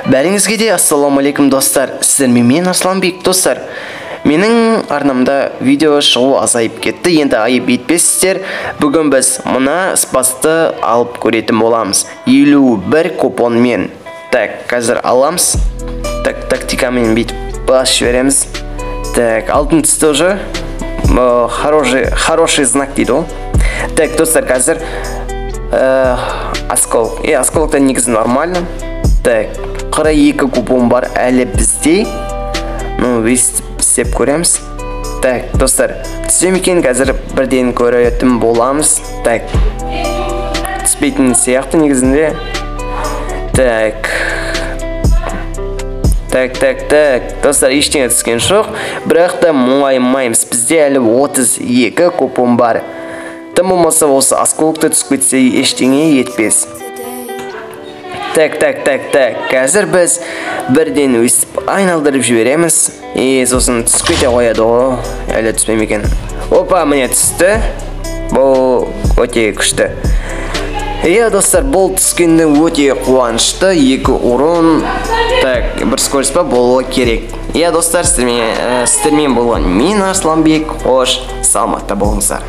Бәріңізге де ассалаумалейкум достар. Сіздермен мен Арсланбек достар. Менің арнамда видео шығу азайып кетті. Енді айып етпесіздер. Бүгін біз мына спасты алып көретін боламыз. 51 купонмен. Так, қазір аламыз. Так, тактикамен бүйтіп бас жібереміз. Так, алтын түсті уже. Хороший знак дейді ол. Так, достар, қазір осколок. Осколоктан негізі нормально. Так, 42 купон бар әлі бізде. Ну, істеп көреміз. Так, достар, түсем екен қазір бірден көретін боламыз. Так, түспейтін сияқты негізінде. Так, достар, ештеңе түскен жоқ. Бірақ та мұңаймаймыз. Бізде әлі 32 купон бар. Тым болмаса осы осколокты түсіп кетсе ештеңе етпес. Так, қазір біз бірден өстіп айналдырып жібереміз. Сосын түсіп кете қояды ғой. Әлі түспем екен. Опа, міне түсті. Бұл өте күшті. Достар, бұл түскенде өте қуанышты. 2 урон. Так, бір скорость па болуы керек. Достар, сіздермен болған мен Арсланбек. Қош, саламатта болыңыздар.